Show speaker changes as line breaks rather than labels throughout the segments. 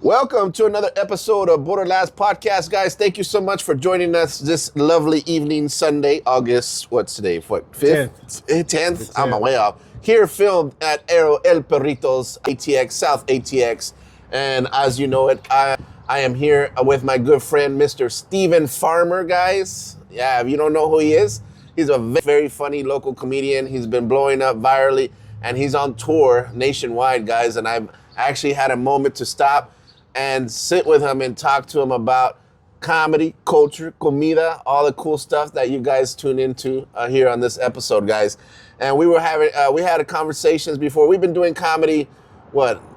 Welcome to another episode of BorderLaughs podcast, guys. Thank you so much for joining us this lovely evening, Sunday, August, what's today, 5th? 10th? I'm way off. Here filmed at El Perrito's ATX, South ATX. And as you know it, I am here with my good friend, Mr. Stephen Farmer, guys. Yeah, if you don't know who he is, he's a very funny local comedian. He's been blowing up virally, and he's on tour nationwide, guys. And I've actually had a moment to stop and sit with him and talk to him about comedy, culture, comida, all the cool stuff that you guys tune into here on this episode, guys. And we had a conversations before. We've been doing comedy,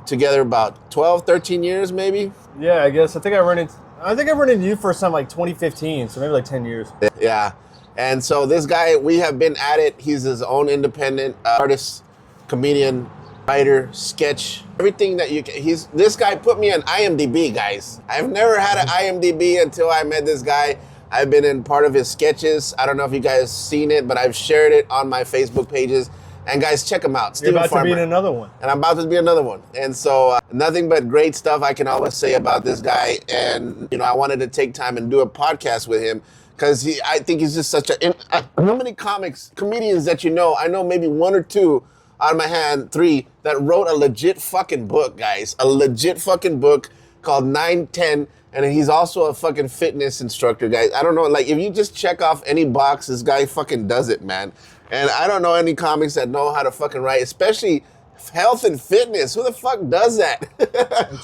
together about 12, 13 years, maybe?
Yeah, I guess. I think I run into you first time like 2015, so maybe like 10 years.
Yeah. And so this guy, we have been at it. He's his own independent artist, comedian, writer, sketch, everything that you can. This guy put me on IMDb, guys. I've never had an IMDb until I met this guy. I've been in part of his sketches. I don't know if you guys seen it, but I've shared it on my Facebook pages. And guys, check him out.
You're about to be in another one.
And I'm about to be another one. And so nothing but great stuff I can always say about this guy. And, I wanted to take time and do a podcast with him because I think he's just such how many comedians that you know? I know maybe one or two out of my hand, 3 that wrote a legit fucking book, guys. A legit fucking book called 910. And he's also a fucking fitness instructor, guys. I don't know, like, if you just check off any box, this guy fucking does it, man. And I don't know any comics that know how to fucking write, especially health and fitness. Who the fuck does that?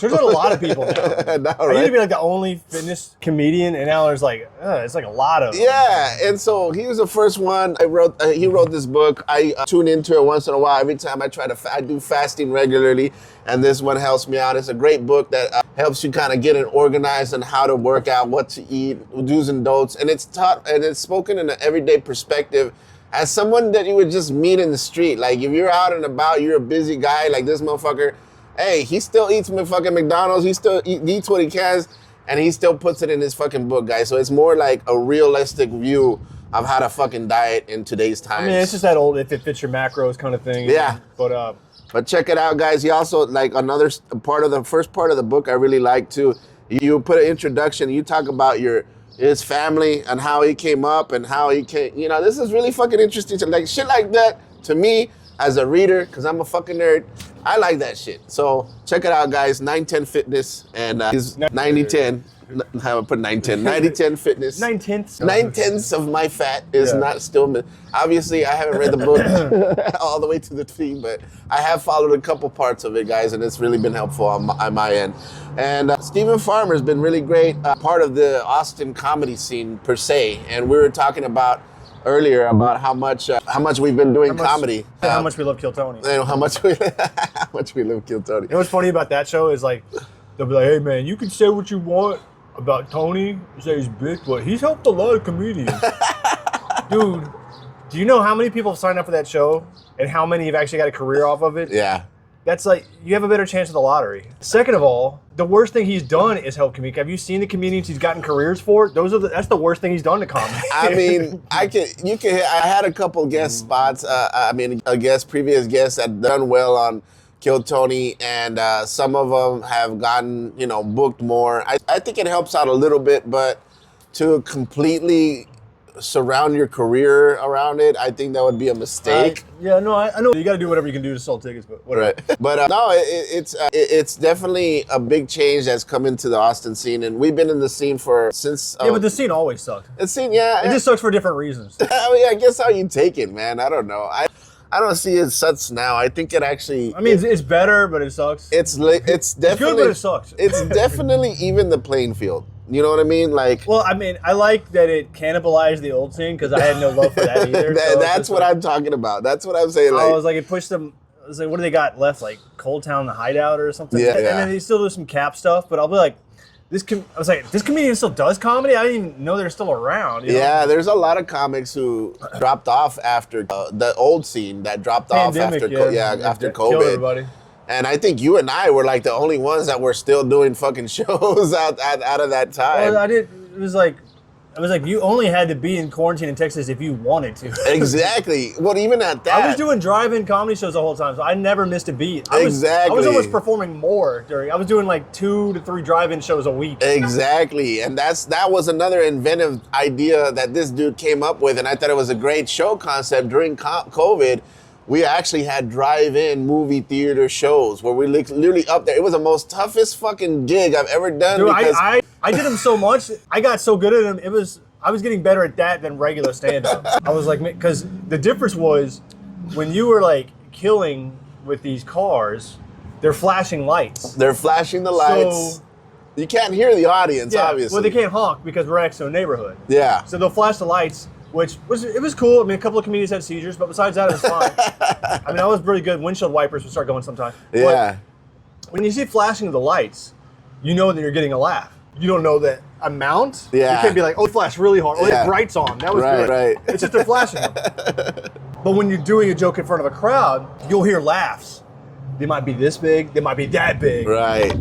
There's a lot of people now.
No,
I
right?
used to be like the only fitness comedian, and now there's like, it's like a lot of them.
Yeah, and so he was the first one. He wrote this book. I tune into it once in a while. Every time I do fasting regularly, and this one helps me out. It's a great book that helps you kind of get it organized on how to work out, what to eat, do's and don'ts, and it's taught and it's spoken in an everyday perspective. As someone that you would just meet in the street, like if you're out and about, you're a busy guy like this motherfucker. Hey, he still eats fucking McDonald's. He still eats what he can, and he still puts it in his fucking book, guys. So it's more like a realistic view of how to fucking diet in today's times.
I mean, it's just that old if it fits your macros kind of thing.
Yeah. But check it out, guys. He also, like, another part of the first part of the book I really like too. You put an introduction. You talk about his family and how he came up and how he came. This is really fucking interesting. Like shit like that to me as a reader, because I'm a fucking nerd. I like that shit. So check it out, guys. 910 Fitness and he's 9010. I would put 910. 9010 Fitness.
9/10.
9/10 of my fat is not still. Obviously, I haven't read the book all the way to the T, but I have followed a couple parts of it, guys, and it's really been helpful on my end. And Stephen Farmer has been really great, part of the Austin comedy scene per se. And we were talking about earlier about how much we've been doing comedy.
How much we love Kill Tony.
How much we love Kill Tony.
You know what's funny about that show is like, they'll be like, hey man, you can say what you want about Tony, say he's big, but he's helped a lot of comedians. Dude, do you know how many people have signed up for that show and how many have actually got a career off of it?
Yeah.
That's like, you have a better chance of the lottery. Second of all, the worst thing he's done is help comedians. Have you seen the comedians he's gotten careers for? That's the worst thing he's done to comedy.
I mean, I had a couple guest spots. Previous guests that done well on Kill Tony, and some of them have gotten, booked more. I think it helps out a little bit, but to completely surround your career around it, I think that would be a mistake.
I know. You got to do whatever you can do to sell tickets, but whatever.
Right. But no, it's definitely a big change that's come into the Austin scene, and we've been in the scene since.
But the scene always sucked.
The scene, yeah.
It just sucks for different reasons.
I guess how you take it, man. I don't know. I don't see it sucks now. I think it actually.
I mean, it's better, but it sucks.
It's definitely.
It's good, but it sucks.
It's definitely even the playing field. You know what I mean? Like.
Well, I mean, I like that it cannibalized the old scene because I had no love for that either.
That's what I'm talking about. That's what I'm saying.
I was like, it pushed them. I was like, what do they got left? Like Cold Town, the Hideout, or something.
Yeah.
And then they still do some Cap stuff, but I'll be like. I was like, this comedian still does comedy? I didn't even know they're still around.
Yeah, there's a lot of comics who dropped off after the old scene that dropped off after after COVID.
Killed everybody.
And I think you and I were like the only ones that were still doing fucking shows out of that time.
Well, it was like I was like, you only had to be in quarantine in Texas if you wanted to.
Exactly. Well, even at that.
I was doing drive-in comedy shows the whole time, so I never missed a beat. I was almost performing more during. I was doing like 2 to 3 drive-in shows a week.
Exactly, and that was another inventive idea that this dude came up with, and I thought it was a great show concept. During COVID, we actually had drive-in movie theater shows where we literally up there. It was the most toughest fucking gig I've ever done.
Dude, I did them so much. I got so good at them. I was getting better at that than regular stand-up. I was like, because the difference was when you were like killing with these cars, they're flashing lights.
They're flashing the lights. So, you can't hear the audience, obviously.
Well, they can't honk because we're next to a neighborhood.
Yeah.
So they'll flash the lights, which was cool. I mean, a couple of comedians had seizures, but besides that, it was fine. I mean, I was pretty good. Windshield wipers would start going sometime.
Yeah.
But when you see flashing of the lights, you know that you're getting a laugh. You don't know that amount.
Yeah.
You can't be like, oh, it flashed really hard. Oh, the brights on. That was good.
Right.
It's just they're flashing them. But when you're doing a joke in front of a crowd, you'll hear laughs. They might be this big. They might be that big.
Right.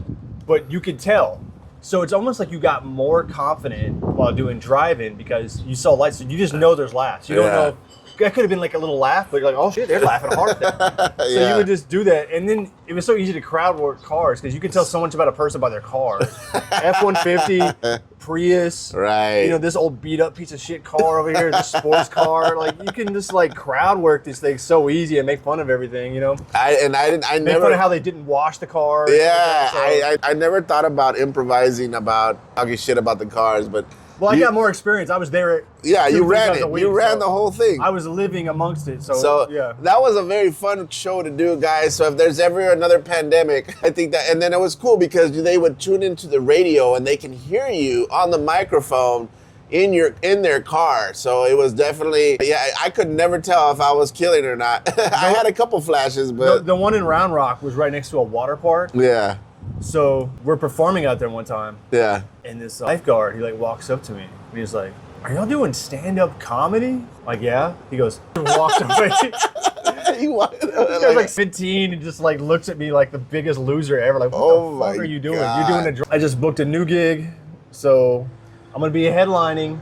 But you can tell. So it's almost like you got more confident while doing drive-in because you saw lights. So you just know there's laughs. You don't know. That could have been like a little laugh, but you're like, oh shit, they're laughing hard at that. So you would just do that. And then it was so easy to crowd work cars because you could tell so much about a person by their car. F-150, Prius.
Right.
You know, this old beat up piece of shit car over here, this sports car. Like you can just like crowd work these things so easy and make fun of everything, you know?
I
make
never
fun of how they didn't wash the car.
Yeah,
so.
I never thought about improvising about talking shit about the cars, but
well, I got more experience. I was there.
You ran it. You ran the whole thing.
I was living amongst it. So yeah.
That was a very fun show to do, guys. So if there's ever another pandemic, I think that, and then it was cool because they would tune into the radio and they can hear you on the microphone in their car. So it was definitely, I could never tell if I was killing or not. I had a couple flashes, but
the one in Round Rock was right next to a water park.
Yeah.
So we're performing out there one time.
Yeah.
And this lifeguard, he like walks up to me and he's like, "Are y'all doing stand-up comedy?" Like, yeah. He goes, walks away. This guy's like 15 and just like looks at me like the biggest loser ever. Like, what the fuck are you doing?
God.
You're doing I just booked a new gig, so I'm gonna be headlining.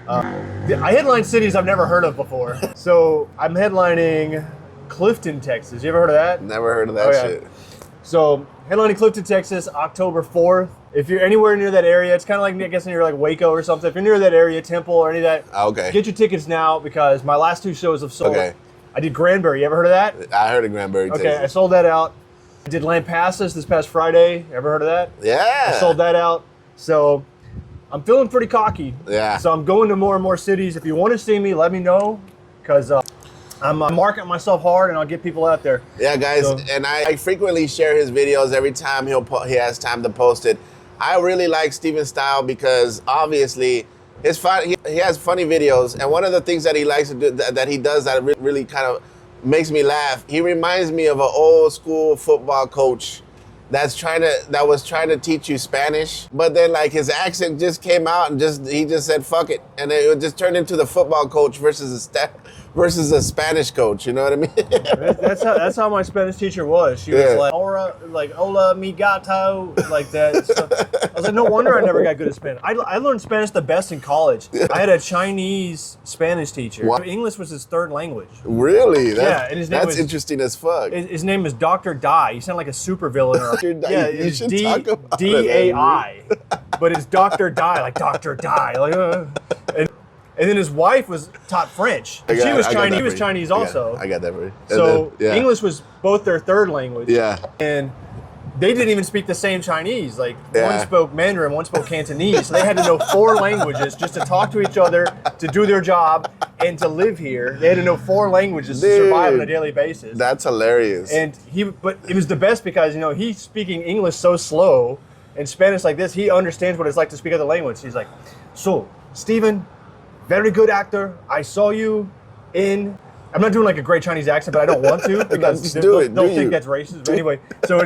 I headline cities I've never heard of before. So I'm headlining Clifton, Texas. You ever heard of that?
Never heard of that shit.
So headlining Clifton, Texas, October 4th. If you're anywhere near that area, it's kind of like, I guess, near like Waco or something. If you're near that area, Temple or any of that, get your tickets now because my last 2 shows have sold.
Okay.
I did Granbury. You ever heard of that?
I heard of Granbury, Texas.
Okay, I sold that out. I did Lampasas this past Friday. Ever heard of that?
Yeah.
I sold that out. So I'm feeling pretty cocky.
Yeah.
So I'm going to more and more cities. If you want to see me, let me know because I'm marketing myself hard, and I'll get people out there.
Yeah, guys, and I frequently share his videos every time he has time to post it. I really like Steven's style because obviously he has funny videos, and one of the things that he likes to do that he does that really kind of makes me laugh. He reminds me of an old school football coach that was trying to teach you Spanish, but then like his accent just came out and he just said fuck it, and it just turned into the football coach versus a Spanish coach. You know what I mean?
that's how my Spanish teacher was. She was like hola mi gato, like that. So I was like, no wonder I never got good at Spanish. I learned Spanish the best in college. I had a Chinese Spanish teacher. What? English was his 3rd language.
Really?
And his name
that's interesting as fuck.
His name is Dr. Dai. You sound like a supervillain. Yeah, it's D-A-I, but it's Dr. Dai, like Dr. Dai. Like, and then his wife taught French. She was Chinese. He was Chinese also.
I got that for you.
So English was both their 3rd language.
Yeah.
And they didn't even speak the same Chinese. Like one spoke Mandarin, one spoke Cantonese. So they had to know 4 languages just to talk to each other, to do their job, and to live here. They had to know 4 languages to survive on a daily basis.
That's hilarious.
And but it was the best because he's speaking English so slow and Spanish like this. He understands what it's like to speak other language. He's like, so Steven, very good actor. I saw you in. I'm not doing like a great Chinese accent, but I don't want to because they'll think that's racist. But anyway, so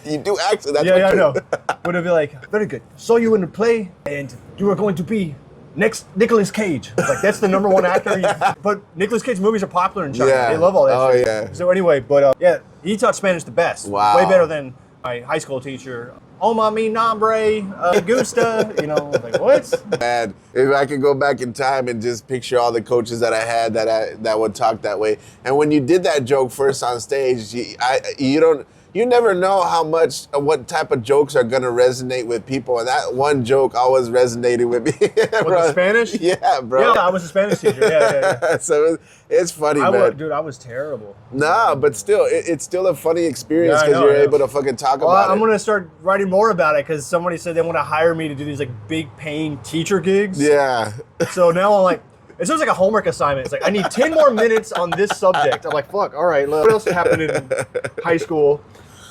you do accent. That's
I know. But it'll be like, very good. Saw you in the play, and you are going to be next Nicolas Cage. Like that's the #1 actor. But Nicolas Cage movies are popular in China. They love all that. shit.
Yeah.
So anyway, but he taught Spanish the best.
Wow.
Way better than my high school teacher. Oma mi nombre, gusta. You know, like what?
Man, if I could go back in time and just picture all the coaches that I had that would talk that way. And when you did that joke first on stage, you never know what type of jokes are gonna resonate with people. And that one joke always resonated with me.
With the Spanish?
Yeah, bro.
Yeah, I was a Spanish teacher. Yeah.
So it's funny, man.
Dude, I was terrible.
Nah, but still, it's still a funny experience because you're able to fucking talk about it.
I'm gonna start writing more about it because somebody said they want to hire me to do these like big paying teacher gigs.
Yeah.
So now I'm like, it sounds like a homework assignment. It's like, I need 10 more minutes on this subject. I'm like, fuck, all right, what else happened in high school?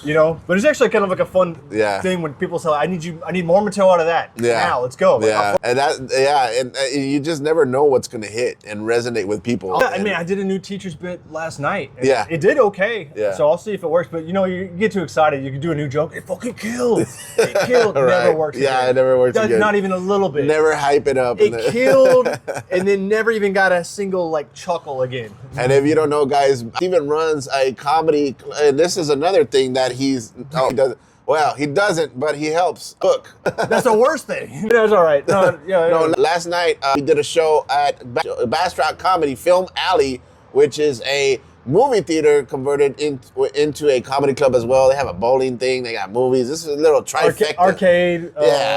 You know, but it's actually kind of like a fun thing when people say, I need more material out of that.
Yeah.
Now, let's go. Like,
and you just never know what's going to hit and resonate with people.
Yeah, I mean, I did a new teacher's bit last night. And
yeah.
It did okay.
Yeah.
So I'll see if it works. But, you know, you get too excited. You can do a new joke. It fucking killed. It killed.
Right.
Never works again.
Yeah, it never works again.
Not even a little bit.
Never hype it up.
It killed and then never even got a single, like, chuckle again.
And if you don't know, guys, Steven runs a comedy, and this is another thing that he doesn't, but he helps cook.
That's the worst thing. That's all right. No,
last night we did a show at Bastrop Comedy Film Alley, which is a movie theater converted into a comedy club as well. They have a bowling thing. They got movies. This is a little trifecta.
Arcade,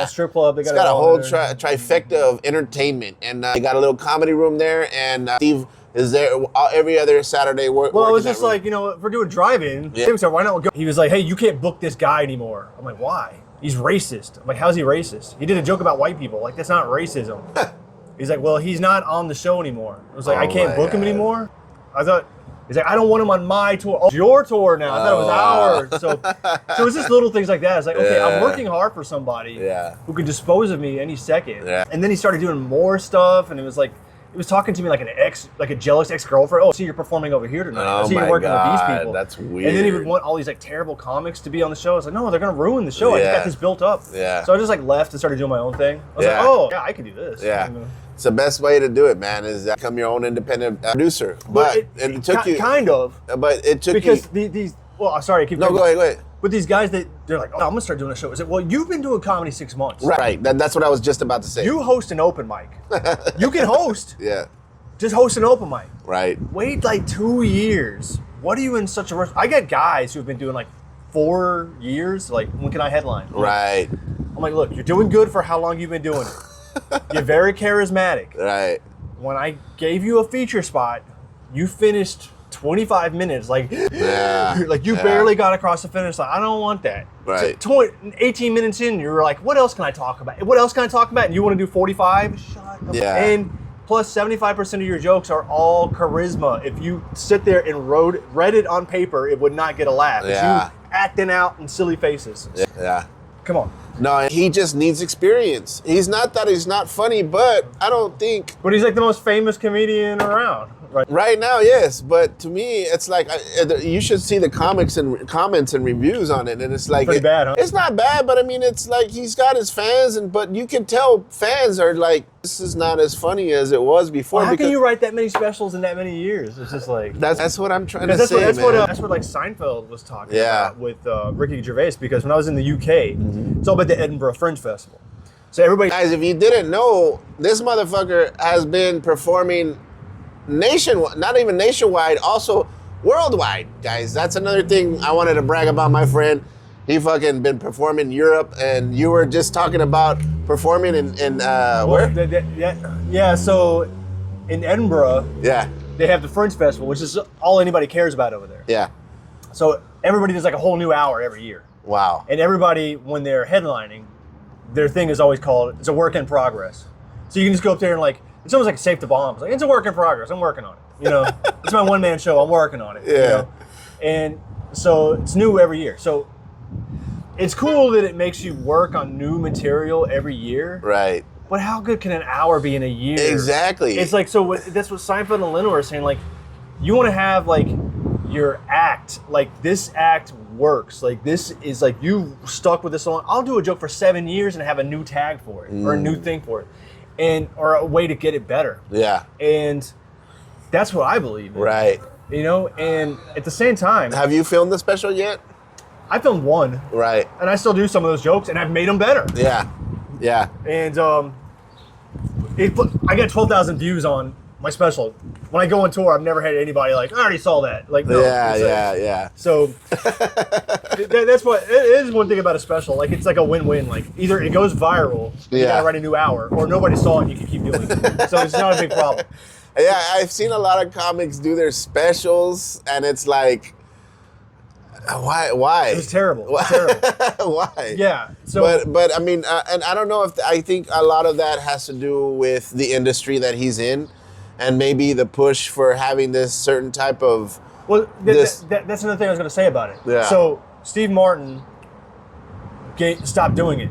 strip club.
It's got a whole trifecta of entertainment. And they got a little comedy room there. And Steve is there every other Saturday.
Well, I was just like, you know, if we're doing drive-in, so why not go? He was like, hey, you can't book this guy anymore. I'm like, why? He's racist. I'm like, how's he racist? He did a joke about white people. Like, that's not racism. He's like, well, he's not on the show anymore. I was like, I can't book him anymore? He's like, I don't want him on my tour. Oh, it's your tour now. I thought it was ours. So it's just little things like that. It's like, okay, I'm working hard for somebody who could dispose of me any second. Yeah. And then he started doing more stuff, and it was like, he was talking to me like a jealous ex-girlfriend. Oh, see, you're performing over here tonight. I see you're working with these people.
That's weird.
And then he would want all these like terrible comics to be on the show. I was like, no, they're gonna ruin the show. I just got this built up.
Yeah.
So I just like left and started doing my own thing. I was like, oh, yeah, I can do this.
Yeah. It's the best way to do it, man, is become your own independent producer. But it took you
kind of.
But it took
because these. Well, sorry, I keep.
No, go ahead.
But these guys, they're like, oh, I'm gonna start doing a show. I said, well, you've been doing comedy 6 months.
Right. That's what I was just about to say.
You host an open mic. You can host.
Yeah.
Just host an open mic.
Right.
Wait like 2 years. What are you in such a rush? I get guys who've been doing like 4 years. Like, when can I headline?
Right.
I'm like, look, you're doing good for how long you've been doing it. You're very charismatic.
Right.
When I gave you a feature spot, you finished 25 minutes. Like, like you barely got across the finish line. I don't want that.
Right.
So 18 minutes in, you're like, what else can I talk about? What else can I talk about? And you want to do 45? Shut up.
Yeah.
And plus 75% of your jokes are all charisma. If you sit there and read it on paper, it would not get a laugh.
Yeah.
You acting out in silly faces.
Yeah.
Come on.
No, he just needs experience. He's not that he's not funny, but I don't think.
But he's like the most famous comedian around.
Right now, yes, but to me, it's like you should see the comments and reviews on it, and it's like
pretty bad, huh?
It's not bad, but I mean, it's like he's got his fans, but you can tell fans are like, this is not as funny as it was before.
Well, how can you write that many specials in that many years? It's just like
that's what I'm trying to say,
that's
man.
That's what like Seinfeld was talking about with Ricky Gervais, because when I was in the UK, it's all about the Edinburgh Fringe Festival. So everybody,
guys, if you didn't know, this motherfucker has been performing nationwide, not even nationwide, also worldwide, guys. That's another thing I wanted to brag about my friend. He fucking been performing in Europe, and you were just talking about performing in where?
Yeah, so in Edinburgh, they have the Fringe Festival, which is all anybody cares about over there.
Yeah. So
everybody does like a whole new hour every year.
Wow.
And everybody, when they're headlining, their thing is always called, it's a work in progress. So you can just go up there and like, it's almost like Save the Bombs. Like, it's a work in progress. I'm working on it. You know, it's my one-man show. I'm working on it.
Yeah.
You know? And so it's new every year. So it's cool that it makes you work on new material every year.
Right.
But how good can an hour be in a year?
Exactly.
It's like, so that's what Seinfeld and Lindor are saying. Like, you want to have like your act, like this act works. Like this is like, you stuck with this long. I'll do a joke for 7 years and have a new tag for it or a new thing for it. Or a way to get it better.
Yeah.
And that's what I believe in.
Right.
You know, and at the same time.
Have you filmed the special yet?
I filmed one.
Right.
And I still do some of those jokes, and I've made them better.
Yeah. Yeah.
And I got 12,000 views on my special. When I go on tour, I've never had anybody like, I already saw that. Like, no.
Yeah.
So that's what it is. One thing about a special, like it's like a win-win. Like either it goes viral, you gotta write a new hour, or nobody saw it, and you can keep doing it. So it's not a big problem.
Yeah, I've seen a lot of comics do their specials, and it's like, why?
It was terrible. It was terrible.
Why?
Yeah. So,
but I mean, and I don't know if I think a lot of that has to do with the industry that he's in, and maybe the push for having this certain type of.
Well, that's another thing I was going to say about it.
Yeah.
So Steve Martin stopped doing it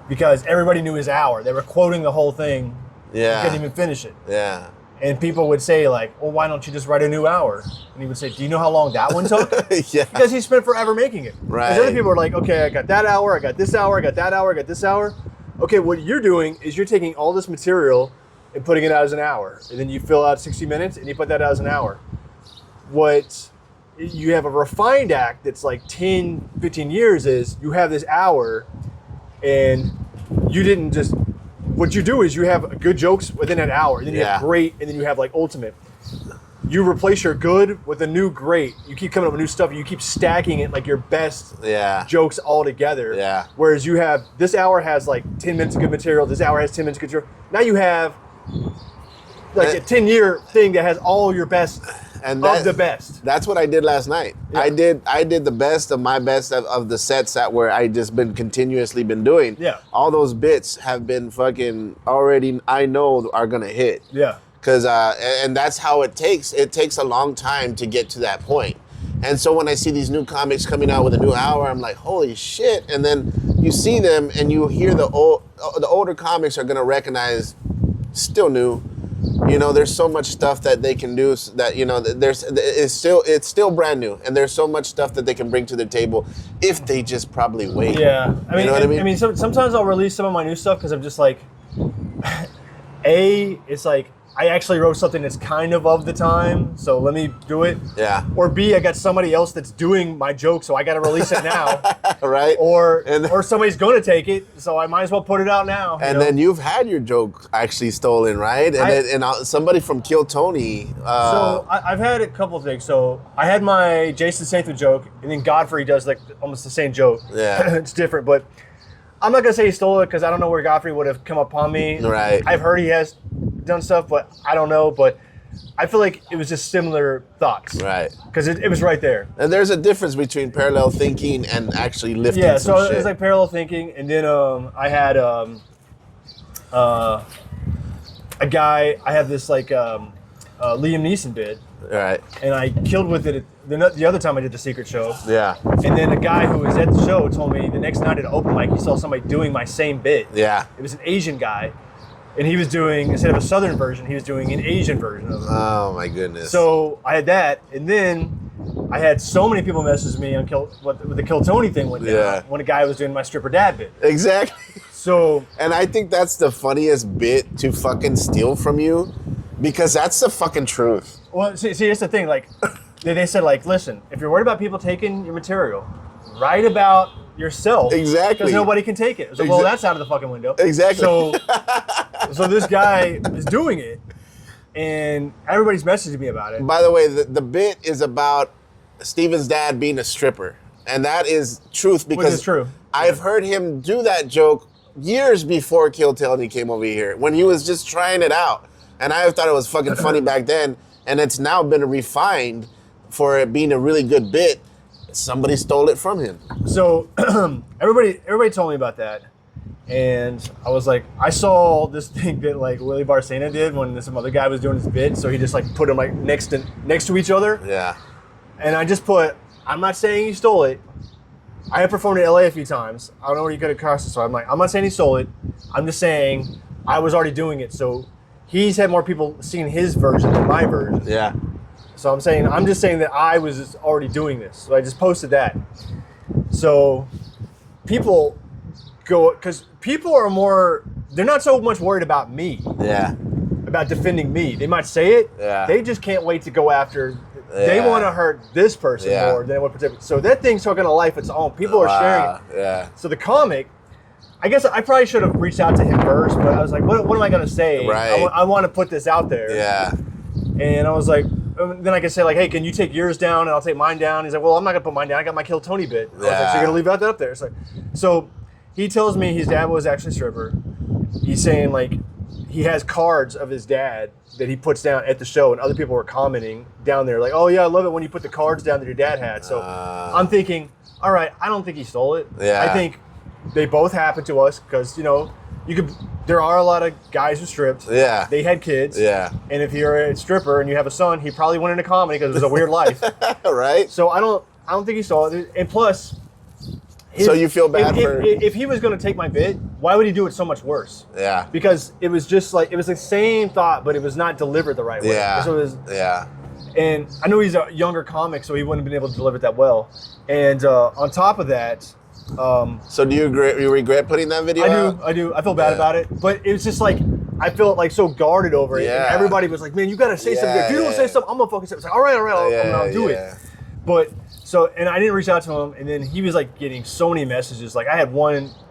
because everybody knew his hour. They were quoting the whole thing.
Yeah.
He couldn't even finish it.
Yeah.
And people would say like, well, why don't you just write a new hour? And he would say, do you know how long that one took?
Yeah.
Because he spent forever making it.
Right.
Because other people are like, okay, I got that hour, I got this hour, I got that hour, I got this hour. Okay, what you're doing is you're taking all this material and putting it out as an hour. And then you fill out 60 minutes and you put that out as an hour. What you have a refined act that's like 10, 15 years is you have this hour and you didn't just, what you do is you have good jokes within an hour, and then you have great, and then you have like ultimate. You replace your good with a new great. You keep coming up with new stuff. You keep stacking it like your best jokes all together.
Yeah.
Whereas you have, this hour has like 10 minutes of good material. This hour has 10 minutes of good material. Now you have like a 10-year thing that has all your best
and
of the best.
That's what I did last night. Yeah. I did the best of my best of the sets that were I just been continuously been doing.
Yeah.
All those bits have been fucking already, I know are gonna hit.
Yeah.
Cause and that's how it takes. It takes a long time to get to that point. And so when I see these new comics coming out with a new hour, I'm like, holy shit. And then you see them and you hear the older comics are gonna recognize, still new. You know, there's so much stuff that they can do that, you know, it's still brand new, and there's so much stuff that they can bring to the table if they just probably wait.
Yeah, I mean,
you know what I mean?
I mean, sometimes I'll release some of my new stuff because I'm just like, it's like I actually wrote something that's kind of the time, so let me do it.
Yeah.
Or B, I got somebody else that's doing my joke, so I got to release it now.
Right.
Or somebody's going to take it, so I might as well put it out now.
And then you've had your joke actually stolen, right? And somebody from Kill Tony.
So I've had a couple of things. So I had my Jason Statham joke, and then Godfrey does like almost the same joke.
Yeah.
It's different, but I'm not gonna say he stole it because I don't know where Godfrey would have come upon me.
Right.
I've heard he has done stuff, but I don't know. But I feel like it was just similar thoughts.
Right.
Because it was right there.
And there's a difference between parallel thinking and actually lifting some
so
shit.
it was like parallel thinking, and then I had a guy. I have this like Liam Neeson bit.
Right.
And I killed with it the other time I did the secret show.
Yeah.
And then a guy who was at the show told me the next night at an open mic he saw somebody doing my same bit.
Yeah.
It was an Asian guy. And he was doing, instead of a Southern version, he was doing an Asian version of it.
Oh my goodness.
So I had that. And then I had so many people message me on with the Kill Tony thing went down when a guy was doing my stripper dad bit.
Exactly.
So.
And I think that's the funniest bit to fucking steal from you, because that's the fucking truth.
Well, see, here's the thing. Like, they said, like, listen, if you're worried about people taking your material, write about yourself.
Exactly.
Because nobody can take it. So, well, that's out of the fucking window.
Exactly.
So this guy is doing it, and everybody's messaging me about it.
By the way, the bit is about Steven's dad being a stripper. And that is truth, because
Which is true.
I've heard him do that joke years before Kill Tony came over here, when he was just trying it out. And I thought it was fucking funny back then. And it's now been refined for it being a really good bit. Somebody stole it from him.
So everybody told me about that. And I was like, I saw this thing that like Willie Barcena did when some other guy was doing his bit. So he just like put them like next to each other.
Yeah.
And I just put, I'm not saying he stole it. I have performed in LA a few times. I don't know where you could have crossed it. So I'm like, I'm not saying he stole it. I'm just saying I was already doing it. So he's had more people seeing his version than my version.
Yeah.
So I'm just saying that I was already doing this. So I just posted that. So people go, because people are more, they're not so much worried about me.
Yeah.
About defending me. They might say it.
Yeah.
They just can't wait to go after They want to hurt this person more than what protect. So that thing took on a life of its own. People are sharing it.
Yeah.
So the comic, I guess I probably should have reached out to him first, but I was like, what am I going to say?
Right.
I want to put this out there.
Yeah.
And I was like, then I could say like, hey, can you take yours down and I'll take mine down? He's like, well, I'm not going to put mine down. I got my Kill Tony bit. I was like, so you're going to leave that up there? It's like, so he tells me his dad was actually a stripper. He's saying like he has cards of his dad that he puts down at the show, and other people were commenting down there like, oh yeah, I love it when you put the cards down that your dad had. So I'm thinking, all right, I don't think he stole it.
Yeah.
I think they both happened to us because, there are a lot of guys who stripped.
Yeah.
They had kids.
Yeah.
And if you're a stripper and you have a son, he probably went into comedy because it was a weird life.
Right.
So I don't think he stole it. And plus,
so you feel bad
if he was going to take my bit, why would he do it so much worse?
Yeah.
Because it was just like, it was the same thought, but it was not delivered the right way.
Yeah.
So it was,
yeah.
And I know he's a younger comic, so he wouldn't have been able to deliver it that well. And on top of that,
so do you regret putting that video out?
I do. I feel bad about it, but it was just like I felt like so guarded over it.
Yeah.
And everybody was like, "Man, you got to say something. If you don't say something, I'm gonna fucking say." It's like, all right, I'll do it. But so, and I didn't reach out to him, and then he was like getting so many messages. Like I had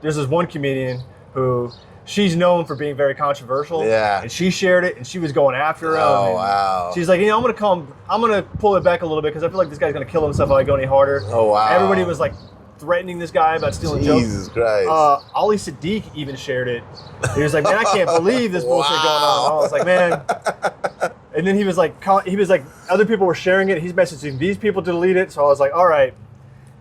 there's this one comedian who she's known for being very controversial.
Yeah.
And she shared it, and she was going after him.
Oh,
and
wow.
She's like, I'm gonna pull it back a little bit because I feel like this guy's gonna kill himself if I go any harder.
Oh, wow.
Everybody was like threatening this guy about stealing jokes.
Jesus Christ.
Ali Sadiq even shared it. He was like, man, I can't believe this bullshit going on. I was like, man. And then he was like, other people were sharing it. He's messaging these people to delete it. So I was like, all right.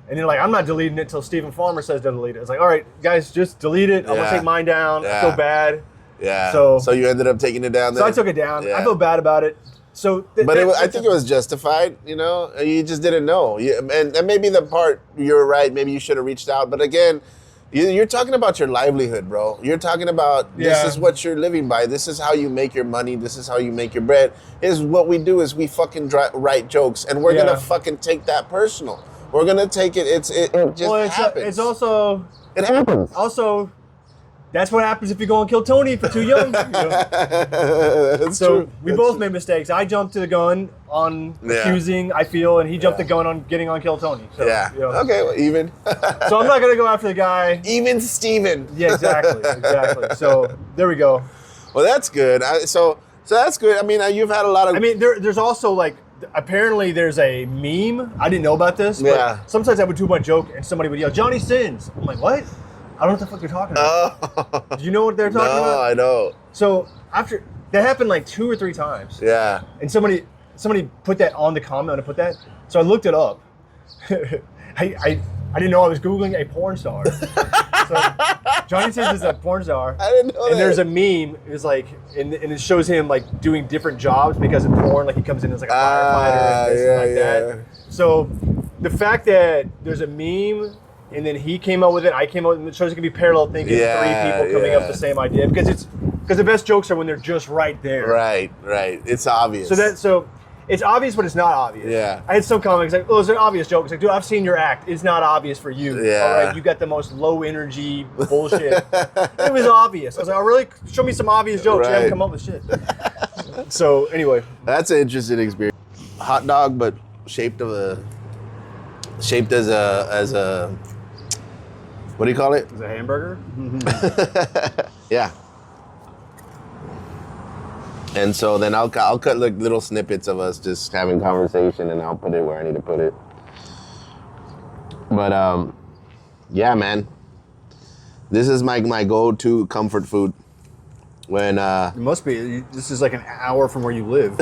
And then like, I'm not deleting it until Stephen Farmer says to delete it. It's like, all right, guys, just delete it. I'm gonna take mine down. I feel bad.
Yeah.
So
you ended up taking it down.
So I took it down. I feel bad about it. So,
I think it was justified. You just didn't know. And maybe the part you're right. Maybe you should have reached out. But again, you're talking about your livelihood, bro. You're talking about this is what you're living by. This is how you make your money. This is how you make your bread. What we do is we fucking write jokes, and we're gonna fucking take that personal. We're gonna take it. It just happens.
It's also
it happens.
Also, that's what happens if you go and kill Tony for too young.
That's true.
We both made mistakes. I jumped to the gun on accusing, I feel, and he jumped the gun on getting on Kill Tony. So,
Okay, well, even.
So I'm not going to go after the guy.
Even Steven.
Yeah, exactly. So there we go.
Well, that's good. So that's good. I mean, you've had a lot of...
I mean, there's also like, apparently there's a meme. I didn't know about this, but sometimes I would do my joke and somebody would yell, Johnny Sins. I'm like, what? I don't know what the fuck you're talking about. Do you know what they're talking about?
No, I don't.
So after that happened like 2 or 3 times.
Yeah.
And somebody put that on the comment and put that. So I looked it up. I didn't know I was Googling a porn star. So Johnny Sins is a porn star.
I didn't know that.
And there's a meme. It was like, and it shows him like doing different jobs because of porn. Like he comes in as like a firefighter and this and that. So the fact that there's a meme. And then he came up with it. I came up with it. It shows it can be parallel thinking. 3 people coming up with the same idea because the best jokes are when they're just right there. Right.
It's obvious.
So it's obvious, but it's not obvious.
Yeah.
I had some comics like, it's an obvious joke. It's like, dude, I've seen your act. It's not obvious for you.
Yeah.
All right, you got the most low energy bullshit. It was obvious. I was like, really? Show me some obvious jokes. You haven't come up with shit. So anyway,
that's an interesting experience. Hot dog, but shaped as a. What do you call it?
Is it a hamburger?
Yeah. And so then I'll cut like little snippets of us just having conversation, and I'll put it where I need to put it. But yeah, man, this is my go-to comfort food. When
it must be. This is like an hour from where you live.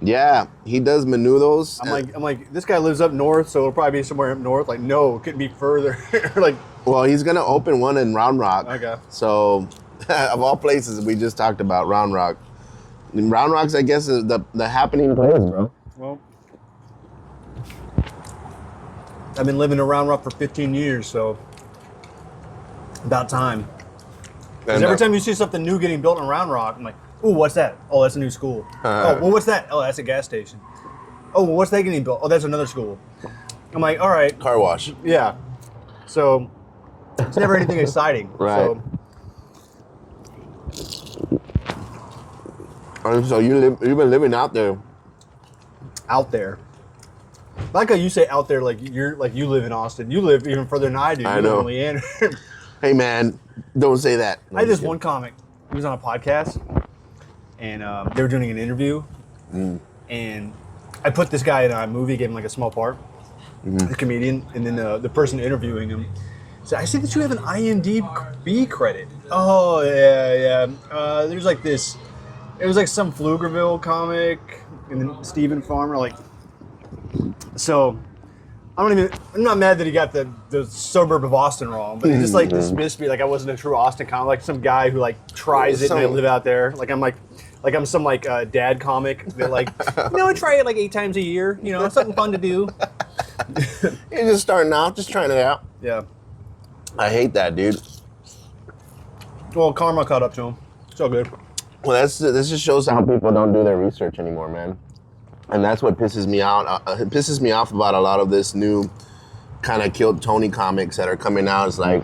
Yeah, he does menudos.
I'm like, this guy lives up north, so it'll probably be somewhere up north. Like, no, it couldn't be further. Like,
well, he's gonna open one in Round Rock.
Okay.
So, of all places, we just talked about Round Rock. And Round Rock's, I guess, is the happening place, bro.
Well, I've been living in Round Rock for 15 years, so about time. Because every time you see something new getting built in Round Rock, I'm like, ooh, what's that? Oh, that's a new school. Oh, well, what's that? Oh, that's a gas station. Oh, well, what's that getting built? Oh, that's another school. I'm like, all right.
Car wash.
Yeah. So it's never anything exciting.
Right. So you've been living out there.
out there. Like how you say out there, like you live in Austin. You live even further than I do.
I know. Hey man, don't say that.
I had this one comic. He was on a podcast, and they were doing an interview, and I put this guy in a movie, gave him like a small part, a comedian, and then the person interviewing him said, "I see that you have an IMDb credit." Oh yeah. There's like this. It was like some Pflugerville comic, and then Stephen Farmer, like. So, I'm not mad that he got the suburb of Austin wrong, but he just like dismissed me like I wasn't a true Austin comic, like some guy who like tries it and I live out there. Like I'm some dad comic that like, I try it like 8 times a year. It's something fun to do.
You're just starting out, just trying it out.
Yeah.
I hate that, dude.
Well, karma caught up to him. It's all good.
Well, this just shows how people don't do their research anymore, man. And that's what pisses me out. It pisses me off about a lot of this new kind of killed Tony comics that are coming out. It's like,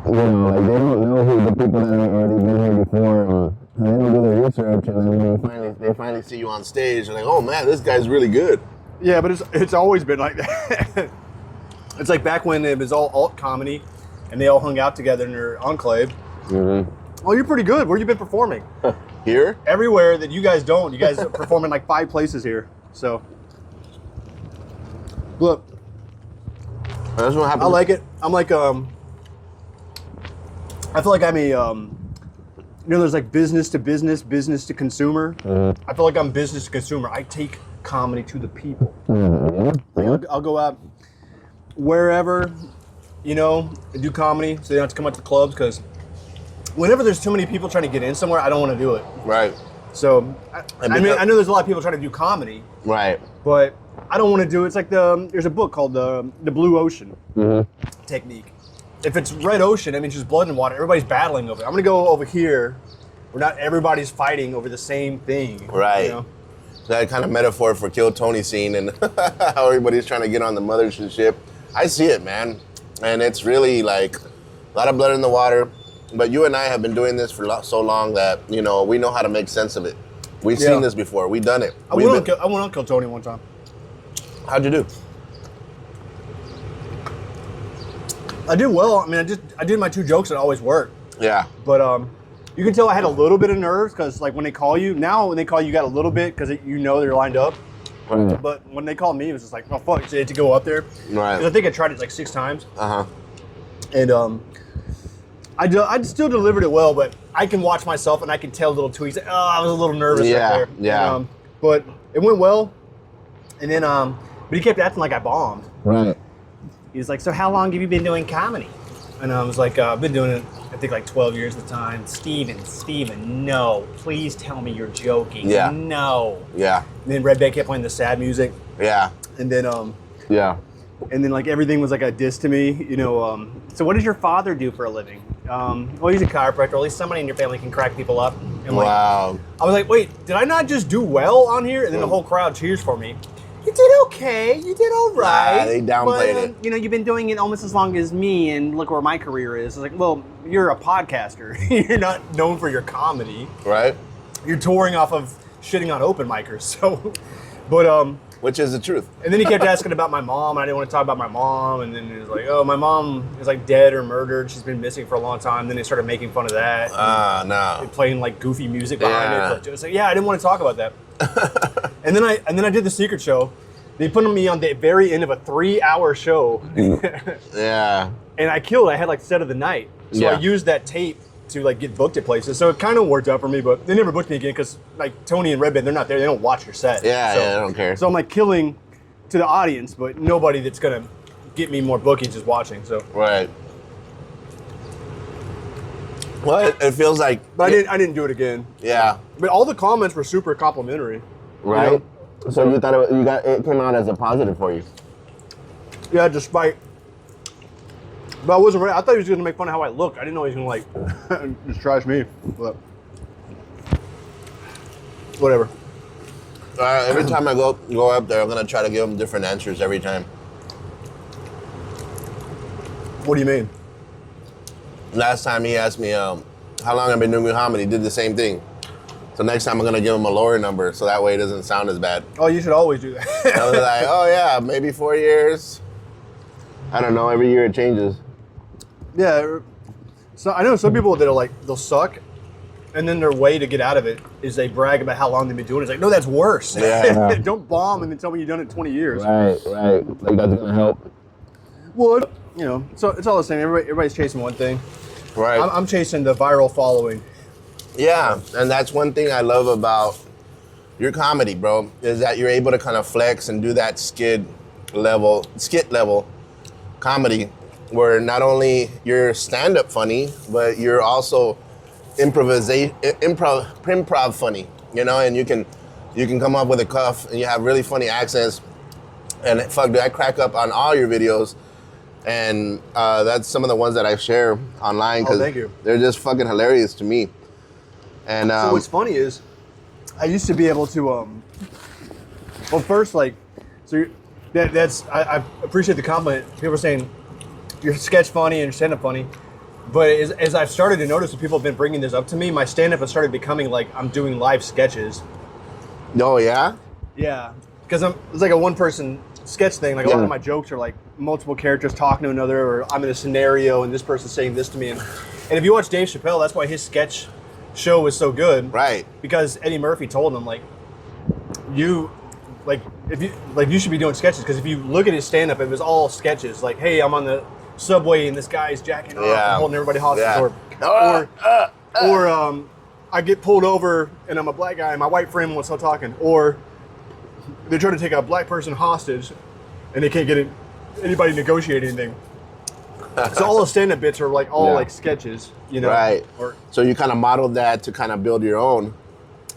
like they don't know who the people that have already been here before. And they don't do their research, and then when they finally see you on stage, they're like, oh man, this guy's really good.
Yeah, but it's always been like that. It's like back when it was all alt comedy, and they all hung out together in their enclave. Mm-hmm. Oh, you're pretty good. Where you been performing?
Here?
Everywhere that you guys don't. You guys perform in like 5 places here. So, look.
That's what happened.
I like it. I'm like, I feel like I'm a, there's like business to business, business to consumer. Mm-hmm. I feel like I'm business to consumer. I take comedy to the people. Mm-hmm. I'll go out wherever, do comedy so they don't have to come out to the clubs because whenever there's too many people trying to get in somewhere, I don't want to do it. Right. So, I know there's a lot of people trying to do comedy. Right. But I don't want to do it. It's like there's a book called the Blue Ocean Technique. If it's red ocean, that means just blood and water. Everybody's battling over it. I'm going to go over here where not everybody's fighting over the same thing. Right. That kind of metaphor for Kill Tony scene and how everybody's trying to get on the mothership ship. I see it, man. And it's really like a lot of blood in the water. But you and I have been doing this for so long that, we know how to make sense of it. We've seen this before. We've done it. I went on Kill Tony one time. How'd you do? I did well. I mean, I did my 2 jokes that always work. Yeah. But you can tell I had a little bit of nerves because like when they call you, you got a little bit because they're lined up. Right. But when they called me, it was just like, oh fuck, so you had to go up there. Right. Because I think I tried it like 6 times. Uh-huh. And I still delivered it well, but I can watch myself and I can tell little tweaks. Like, I was a little nervous right there. Yeah. But it went well. And then, but he kept acting like I bombed. Right. He was like, so how long have you been doing comedy? And I was like, I've been doing it, I think like 12 years at the time. Steven, no. Please tell me you're joking. Yeah. No. Yeah. And then Red Bay kept playing the sad music. Yeah. And then, yeah. And then like everything was like a diss to me, So what does your father do for a living? Well, he's a chiropractor. At least somebody in your family can crack people up. And wow. I was like, wait, did I not just do well on here? And then the whole crowd cheers for me. You did okay. You did all right. They downplayed it. You've been doing it almost as long as me, and look where my career is. It's like, well, you're a podcaster. You're not known for your comedy. Right. You're touring off of shitting on open micers. So, but which is the truth. And then he kept asking about my mom, and I didn't want to talk about my mom. And then he was like, oh, my mom is like dead or murdered. She's been missing for a long time. Then they started making fun of that. No. Playing like goofy music behind it. So yeah, I didn't want to talk about that. and then I did the secret show. They put me on the very end of a 3-hour show. Yeah. And I killed it. I had like set of the night. So I used that tape to like get booked at places. So it kind of worked out for me, but they never booked me again because like Tony and Red Band, they're not there. They don't watch your set. Yeah, they don't care. So I'm like killing to the audience, but nobody that's going to get me more bookings is watching. So right. Well, it feels like, but I didn't do it again. Yeah. But all the comments were super complimentary. Right. So you thought it came out as a positive for you? Yeah, despite. But I wasn't ready. I thought he was going to make fun of how I look. I didn't know he was going to like just trash me. But whatever. Every time I go up there, I'm going to try to give him different answers every time. What do you mean? Last time he asked me how long I've been doing comedy, he did the same thing.
So next time I'm gonna give him a lower number, so that way it doesn't sound as bad.
Oh, you should always do that.
I was like, oh yeah, maybe 4 years. I don't know. Every year it changes.
Yeah. So I know some people that are like, they'll suck, and then their way to get out of it is they brag about how long they've been doing it. It's like, no, that's worse.
Yeah.
Don't bomb and then tell me you've done it 20 years.
Right. Like that's gonna help.
Well, you know, so it's all the same. Everybody's chasing one thing.
Right.
I'm chasing the viral following.
Yeah, and that's one thing I love about your comedy, bro, is that you're able to kind of flex and do that skit level comedy where not only you're stand-up funny, but you're also improv funny, you know, and you can come up with a cuff and you have really funny accents, and fuck, dude, I crack up on all your videos, and that's some of the ones that I share online because they're just fucking hilarious to me. And
so what's funny is I used to be able to well, first, like, so I appreciate the compliment. People are saying you're sketch funny and you're stand-up funny, but as I've started to notice that people have been bringing this up to me, my stand-up has started becoming like I'm doing live sketches.
Oh yeah?
Yeah, because it's like a one-person sketch thing. Like a lot of my jokes are like multiple characters talking to another, or I'm in a scenario and this person's saying this to me. And if you watch Dave Chappelle, that's why his sketch show was so good,
right?
Because Eddie Murphy told him, like, you should be doing sketches, because if you look at his stand-up, it was all sketches. Like, hey, I'm on the subway and this guy's jacking off and holding everybody hostage, or I get pulled over and I'm a black guy and my white friend won't stop talking, or they're trying to take a black person hostage and they can't get anybody to negotiate anything. So all the stand-up bits are like all like sketches, you know?
Right. So you kind of modeled that to kind of build your own.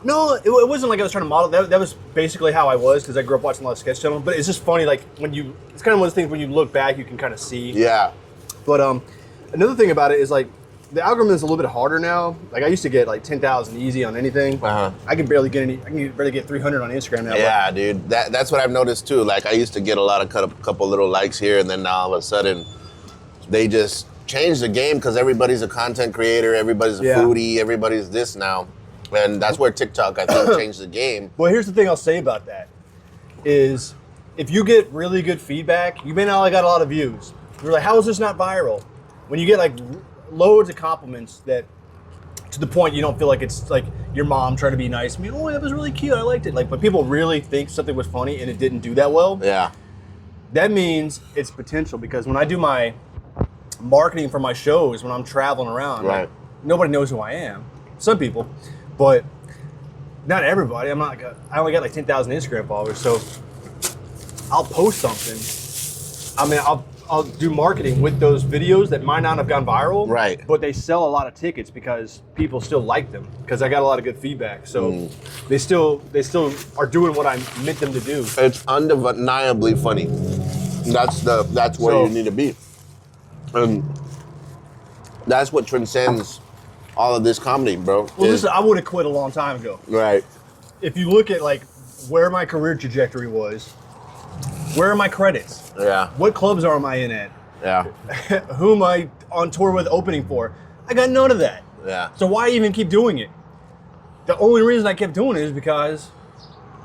No, it wasn't like I was trying to model. That was basically how I was, because I grew up watching a lot of sketch channels. But it's just funny, like it's kind of one of those things when you look back, you can kind of see.
Yeah.
But another thing about it is like the algorithm is a little bit harder now. Like I used to get like 10,000 easy on anything. I can barely get 300 on Instagram now.
Yeah, dude. That's what I've noticed too. Like I used to get a lot of couple little likes here, and then now all of a sudden they just changed the game because everybody's a content creator, everybody's a foodie, everybody's this now. And that's where TikTok, I think, changed the game.
Well, here's the thing I'll say about that is if you get really good feedback, you may not only got a lot of views. You're like, how is this not viral? When you get like loads of compliments that to the point you don't feel like it's like your mom trying to be nice. I mean, oh, that was really cute. I liked it. Like, but people really think something was funny and it didn't do that well.
Yeah.
That means it's potential, because when I do my marketing for my shows, when I'm traveling around, like, nobody knows who I am. Some people. But not everybody. I only got like 10,000 Instagram followers, so I'll post something. I mean, I'll do marketing with those videos that might not have gone viral, but they sell a lot of tickets because people still like them, because I got a lot of good feedback. So they still are doing what I meant them to do.
It's undeniably funny. That's where you need to be, and that's what transcends all of this comedy, bro.
Well, listen, I would have quit a long time ago.
Right.
If you look at like where my career trajectory was, where are my credits?
Yeah.
What clubs am I in at?
Yeah.
Who am I on tour with opening for? I got none of that.
Yeah.
So why even keep doing it? The only reason I kept doing it is because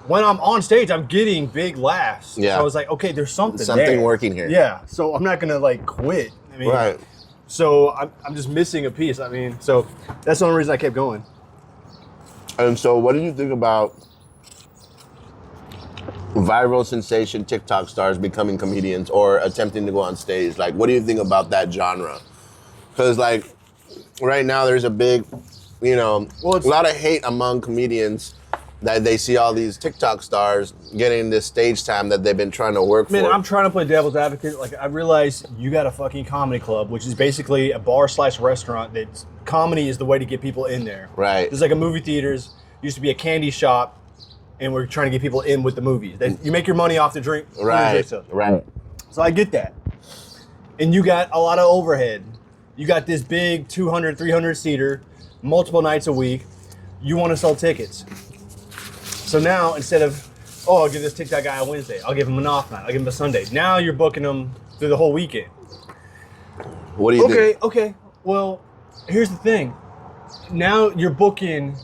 when I'm on stage, I'm getting big laughs.
Yeah.
So I was like, okay, there's something
there. Working here.
Yeah. So I'm not gonna like quit. I mean, so I'm just missing a piece. I mean, so that's the only reason I kept going.
And so what do you think about viral sensation TikTok stars becoming comedians or attempting to go on stage? Like, what do you think about that genre? Because like right now there's a big, a lot of hate among comedians that they see all these TikTok stars getting this stage time that they've been trying to work for.
Man, I'm trying to play devil's advocate. Like, I realize you got a fucking comedy club, which is basically a bar/restaurant that comedy is the way to get people in there.
Right.
It's like a movie theaters, used to be a candy shop, and we're trying to get people in with the movies. You make your money off the drink.
Right.
So I get that. And you got a lot of overhead. You got this big 200, 300 seater, multiple nights a week. You want to sell tickets. So now, instead of, I'll give this TikTok guy a Wednesday, I'll give him an off night, I'll give him a Sunday. Now you're booking them through the whole weekend.
What do you think?
Okay. Well, here's the thing. Now you're booking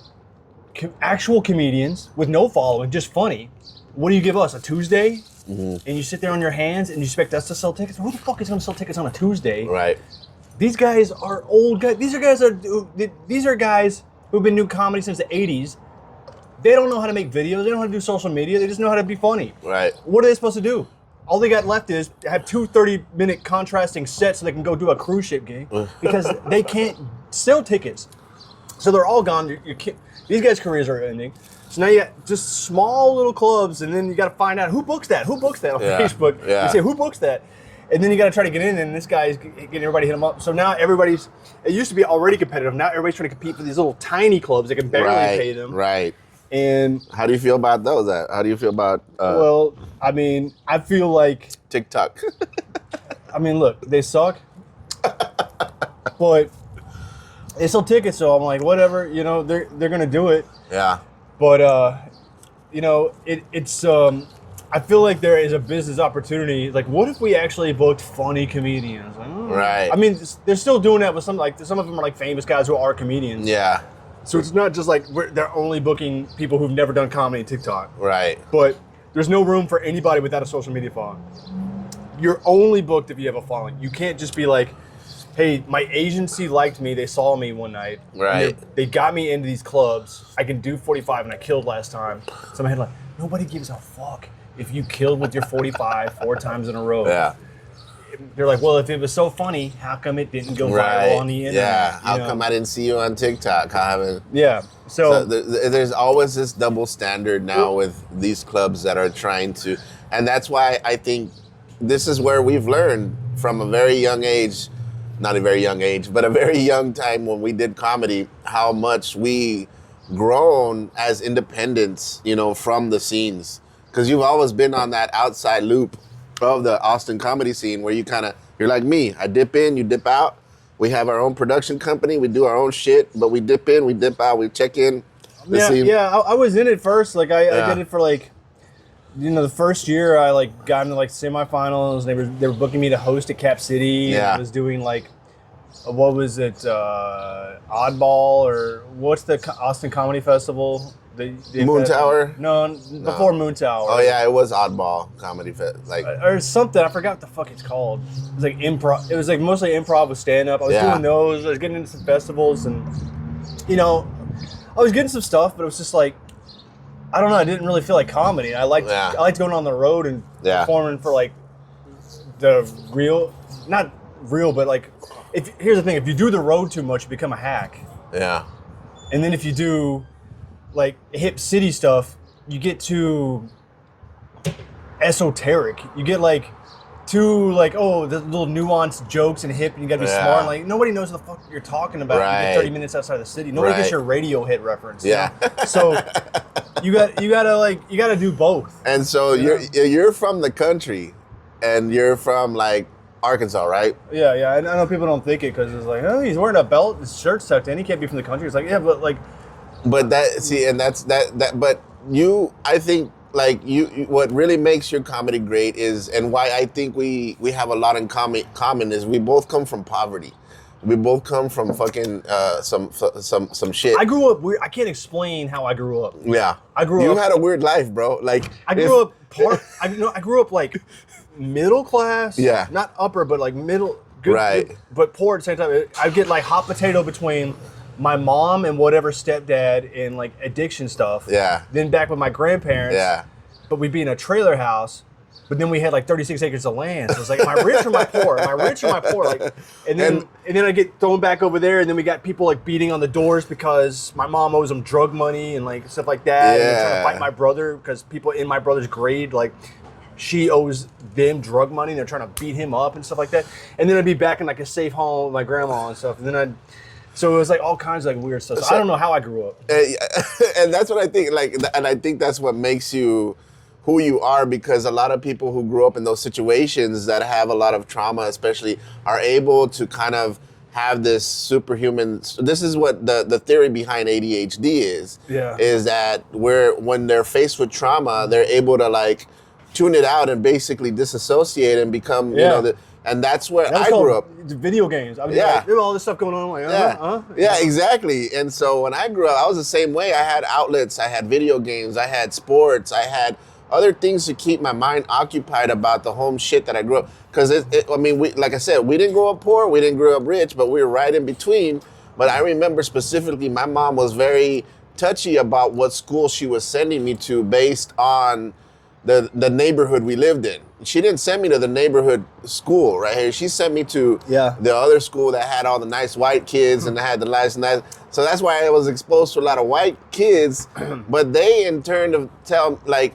actual comedians with no following, just funny. What do you give us, a Tuesday? And you sit there on your hands and you expect us to sell tickets? Who the fuck is going to sell tickets on a Tuesday?
Right.
These guys are old guys. These are guys who've been doing comedy since the 80s. They don't know how to make videos. They don't know how to do social media. They just know how to be funny.
Right.
What are they supposed to do? All they got left is have two 30-minute contrasting sets so they can go do a cruise ship gig because they can't sell tickets. So they're all gone. These guys' careers are ending. So now you got just small little clubs, and then you got to find out who books that. Who books that on Facebook?
Yeah.
You say, who books that? And then you got to try to get in, and this guy's getting everybody to hit him up. So now it used to be already competitive. Now everybody's trying to compete for these little tiny clubs that can barely pay them.
Right.
And
how do you feel about those? How do you feel about?
Well, I mean, I feel like
TikTok.
I mean, look, they suck, but they sell tickets, so I'm like, whatever, you know, they're gonna do it.
Yeah.
But you know, it's I feel like there is a business opportunity. Like, what if we actually booked funny comedians? Like,
Right.
I mean, they're still doing that with some of them are like famous guys who are comedians.
Yeah.
So it's not just like they're only booking people who've never done comedy on TikTok.
Right.
But there's no room for anybody without a social media following. You're only booked if you have a following. You can't just be like, hey, my agency liked me. They saw me one night.
Right.
They got me into these clubs. I can do 45 and I killed last time. So my head like, nobody gives a fuck if you killed with your 45 4 times in a row.
Yeah.
They're like, well, if it was so funny, how come it didn't go viral on the internet?
Yeah. How come I didn't see you on TikTok?
Yeah. So
there's always this double standard now with these clubs that are trying to, and that's why I think this is where we've learned from a very young age, not a very young age, but a very young time when we did comedy, how much we grown as independents, you know, from the scenes. Because you've always been on that outside loop of the Austin comedy scene where you're like me. I dip in, you dip out. We have our own production company. We do our own shit, but we dip in, we dip out, we check in.
I was in it first. Like I did it for like, you know, the first year I like got into like semifinals. They were booking me to host at Cap City.
Yeah.
I was doing like, what was it, Oddball or what's the Austin Comedy Festival?
Moon Tower?
No, before Moon Tower.
Oh yeah, it was Oddball Comedy Fest,
or something. I forgot what the fuck it's called. It was like improv. It was like mostly improv with stand up. I was doing those. I was getting into some festivals, and you know, I was getting some stuff, but it was just like, I don't know. I didn't really feel like comedy. I liked going on the road and performing for like the real, not real, but like, here's the thing: if you do the road too much, you become a hack.
Yeah.
And then if you do like hip city stuff, you get too esoteric. You get like too like, oh, the little nuanced jokes and hip, and you gotta be smart. Like nobody knows what the fuck you're talking about. You get 30 minutes outside the city. Nobody gets your radio hit reference.
Yeah.
You know? So you gotta do both.
And so you're from the country, and you're from like Arkansas, right?
Yeah. I know people don't think it because it's like, oh, he's wearing a belt, his shirt's tucked in, he can't be from the country. It's like, yeah, but like.
But but you, I think, like you, what really makes your comedy great is, and why I think we have a lot in common is we both come from poverty. We both come from fucking some shit.
I grew up weird. I can't explain how I grew up.
Yeah,
I grew up.
You had a weird life, bro. Like
I grew up I grew up like middle class.
Yeah,
not upper, but like middle. Good, but poor at the same time. I get like hot potato between my mom and whatever stepdad and like addiction stuff.
Yeah.
Then back with my grandparents.
Yeah.
But we'd be in a trailer house. But then we had like 36 acres of land. So it's like, am I rich or am I poor? Am I rich or am I poor? Like, and then I get thrown back over there, and then we got people like beating on the doors because my mom owes them drug money and like stuff like that. Yeah. And they're trying to fight my brother because people in my brother's grade, like, she owes them drug money and they're trying to beat him up and stuff like that. And then I'd be back in like a safe home with my grandma and stuff. And then so it was like all kinds of like weird stuff. So I don't know how I grew up.
And that's what I think, like, and I think that's what makes you who you are, because a lot of people who grew up in those situations that have a lot of trauma, especially, are able to kind of have this superhuman. This is what the theory behind ADHD is.
Yeah.
Is that when they're faced with trauma, they're able to like tune it out and basically disassociate and become, you know, And that's where
That was
I grew up.
Video games. I mean,
Yeah.
like, there was all this stuff going on. I'm like,
Yeah, exactly. And so when I grew up, I was the same way. I had outlets, I had video games, I had sports, I had other things to keep my mind occupied about the home shit that I grew up. Because like I said, we didn't grow up poor, we didn't grow up rich, but we were right in between. But I remember specifically, my mom was very touchy about what school she was sending me to based on the neighborhood we lived in. She didn't send me to the neighborhood school right here. She sent me to the other school that had all the nice white kids and had the nice. So that's why I was exposed to a lot of white kids. But they in turn to tell they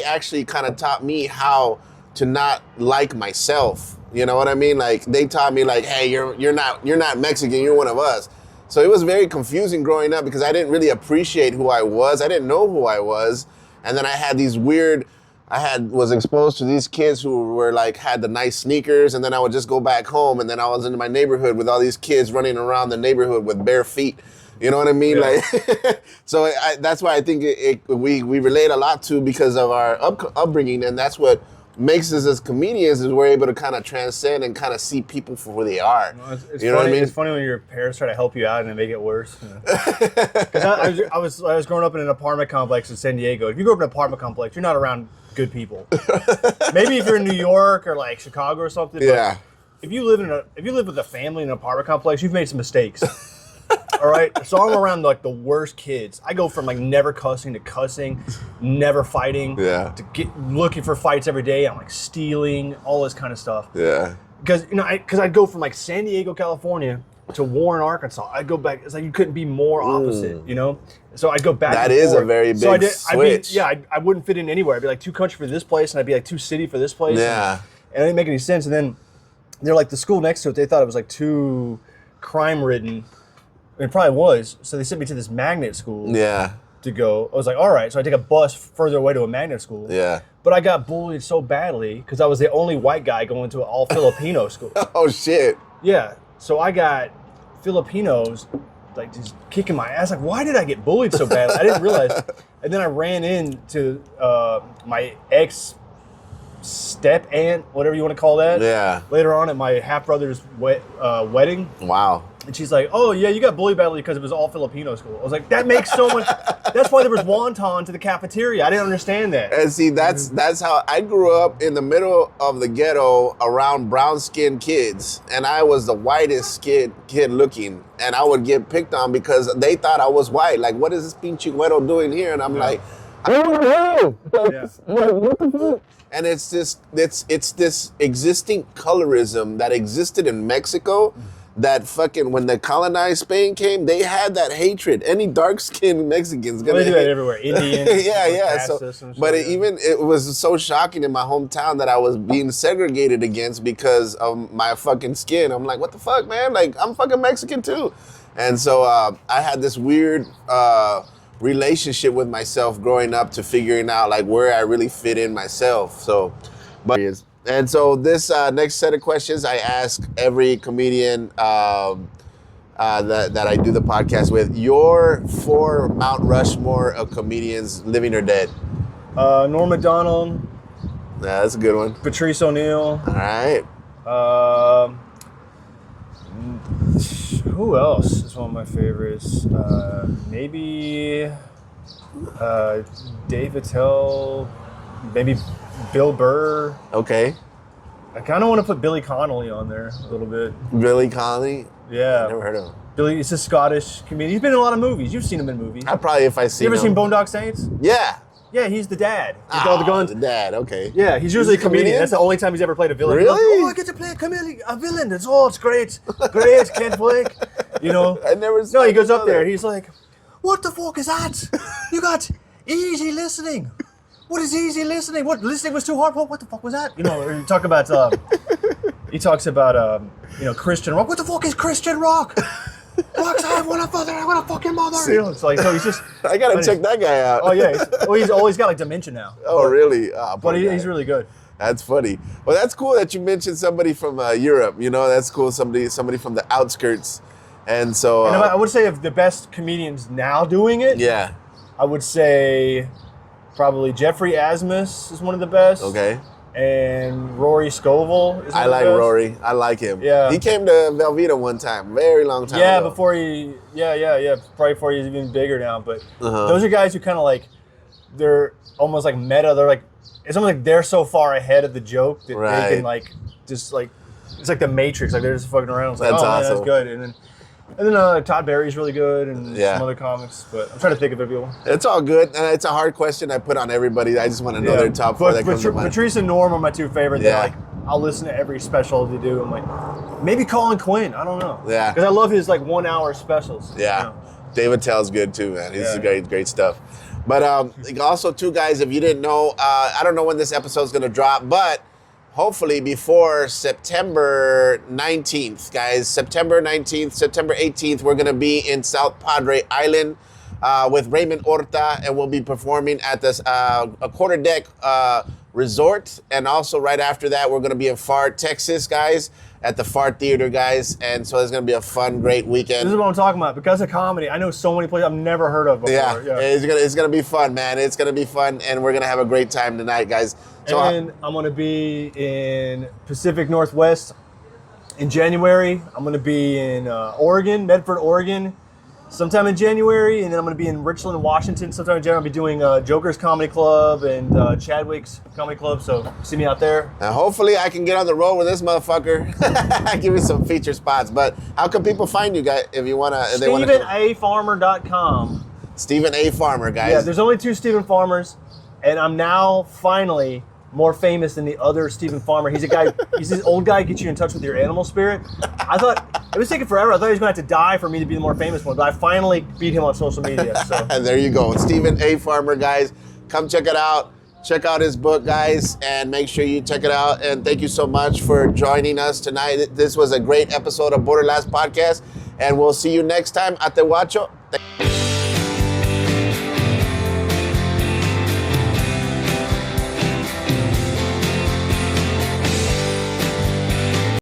actually kind of taught me how to not like myself. You know what I mean? Like they taught me like, hey, you're not Mexican. You're one of us. So it was very confusing growing up because I didn't really appreciate who I was. I didn't know who I was. And then I had these was exposed to these kids who were like, had the nice sneakers. And then I would just go back home. And then I was in my neighborhood with all these kids running around the neighborhood with bare feet. You know what I mean? Yeah. Like, so that's why I think we relate a lot to because of our upbringing. And that's what makes us as comedians is we're able to kind of transcend and kind of see people for who they are.
No, it's
you know
funny,
what I mean?
It's funny when your parents try to help you out and they make it worse. Because I was growing up in an apartment complex in San Diego. If you grow up in an apartment complex, you're not around good people. Maybe if you're in New York or like Chicago or something.
Yeah.
But if you live with a family in an apartment complex, you've made some mistakes. All right, so I'm around like the worst kids. I go from like never cussing to cussing, never fighting, to looking for fights every day. I'm like stealing, all this kind of stuff.
Yeah.
Because I'd go from like San Diego, California to Warren, Arkansas. I'd go back. It's like you couldn't be more opposite, you know. So I'd go back.
That is a very big switch.
I wouldn't fit in anywhere. I'd be like too country for this place, and I'd be like too city for this place.
Yeah.
And it didn't make any sense. And then they're like the school next to it. They thought it was like too crime ridden. It probably was. So they sent me to this magnet school to go. I was like, all right. So I take a bus further away to a magnet school.
Yeah.
But I got bullied so badly because I was the only white guy going to an all Filipino school.
Oh, shit.
Yeah. So I got Filipinos like just kicking my ass. Like, why did I get bullied so badly? I didn't realize. And then I ran into my ex step aunt, whatever you want to call that.
Yeah.
Later on at my half brother's wedding.
Wow.
And she's like, oh, yeah, you got bullied badly because it was all Filipino school. I was like, that makes so much... That's why there was wonton to the cafeteria. I didn't understand that.
And see, that's how I grew up in the middle of the ghetto around brown-skinned kids. And I was the whitest kid looking. And I would get picked on because they thought I was white. Like, what is this pinche güero doing here? And I'm like, I don't know. What the fuck? And it's this existing colorism that existed in Mexico. That fucking, when the colonized Spain came, they had that hatred. Any dark-skinned Mexicans gonna
they do that everywhere. Indians.
yeah. So, but it was so shocking in my hometown that I was being segregated against because of my fucking skin. I'm like, what the fuck, man? Like, I'm fucking Mexican too. And so I had this weird relationship with myself growing up to figuring out like where I really fit in myself. So, but. And so this next set of questions I ask every comedian that I do the podcast with. Your 4 Mount Rushmore of comedians, living or dead.
Norm Macdonald.
Yeah, that's a good one.
Patrice O'Neill.
All right.
Who else is one of my favorites? Maybe Dave Attell. Maybe Bill Burr.
Okay.
I kind of want to put Billy Connolly on there a little bit.
Billy Connolly?
Yeah.
Never heard of him.
Billy, he's a Scottish comedian. He's been in a lot of movies. You've seen him in movies.
I probably, if I see him.
You ever seen Boondock Saints?
Yeah.
Yeah, he's the dad. He's all the guns.
The dad, okay.
Yeah, he's usually a comedian. That's the only time he's ever played a villain.
Really?
Like, I get to play a villain. It's great. Great, can't wait. You know?
I never
No, he goes up there and he's like, what the fuck is that? You got easy listening. What is easy listening? What, listening was too hard? What the fuck was that? You know, or you talk about, he talks about, Christian rock. What the fuck is Christian rock? Rocks, I want a father, I want a fucking mother. It's like, so he's just.
I gotta check that guy out.
Oh, yeah. He's always got like dementia now.
Oh, really? Oh,
but he's really good.
That's funny. Well, that's cool that you mentioned somebody from Europe. You know, that's cool. Somebody from the outskirts. And so.
And I would say of the best comedians now doing it.
Yeah.
I would say probably Jeffrey Asmus is one of the best.
Okay.
and Rory Scovel.
I like Rory. I like him.
Yeah.
He came to Velveeta one time, very long time ago.
Before probably before he's even bigger now. But those are guys who kind of like, they're almost like meta. They're like, it's almost like they're so far ahead of the joke that they can like, just like, it's like the Matrix. Like they're just fucking around. It's like,
that's awesome.
Man, that's good. And then Todd Barry's really good, and some other comics. But I'm trying to think of people.
It's all good. It's a hard question I put on everybody. I just want to know their top four that comes to mind.
Patrice and Norm are my two favorites. Yeah. Like, I'll listen to every special they do. I'm like, maybe Colin Quinn. I don't know.
Yeah.
Because I love his like 1 hour specials.
Yeah. You know? David Tell's good too, man. He's great stuff. But also, too, guys, if you didn't know, I don't know when this episode's going to drop, but hopefully before September 19th, guys. September 19th, September 18th, we're going to be in South Padre Island with Raymond Horta, and we'll be performing at this a quarter deck resort. And also right after that, we're going to be in Fart, Texas, guys, at the Fart Theater, guys. And so it's going to be a fun, great weekend.
This is what I'm talking about. Because of comedy, I know so many places I've never heard of before.
Yeah. It's gonna be fun, man. It's going to be fun, and we're going to have a great time tonight, guys. So,
and I'm going to be in Pacific Northwest in January. I'm going to be in Oregon, Medford, Oregon, sometime in January. And then I'm going to be in Richland, Washington sometime in January. I'll be doing Joker's Comedy Club and Chadwick's Comedy Club. So see me out there.
And hopefully I can get on the road with this motherfucker. Give me some feature spots. But how can people find you guys if you want to?
StephenAFarmer.com.
Stephen A. Farmer, guys.
Yeah, there's only 2 Stephen Farmers. And I'm now finally more famous than the other Stephen Farmer. He's this old guy who gets you in touch with your animal spirit. I thought, it was taking forever. I thought he was going to have to die for me to be the more famous one, but I finally beat him on social media. So.
And there you go. Stephen A. Farmer, guys. Come check it out. Check out his book, guys, and make sure you check it out. And thank you so much for joining us tonight. This was a great episode of BorderLaughs Podcast, and we'll see you next time. Ate Guacho.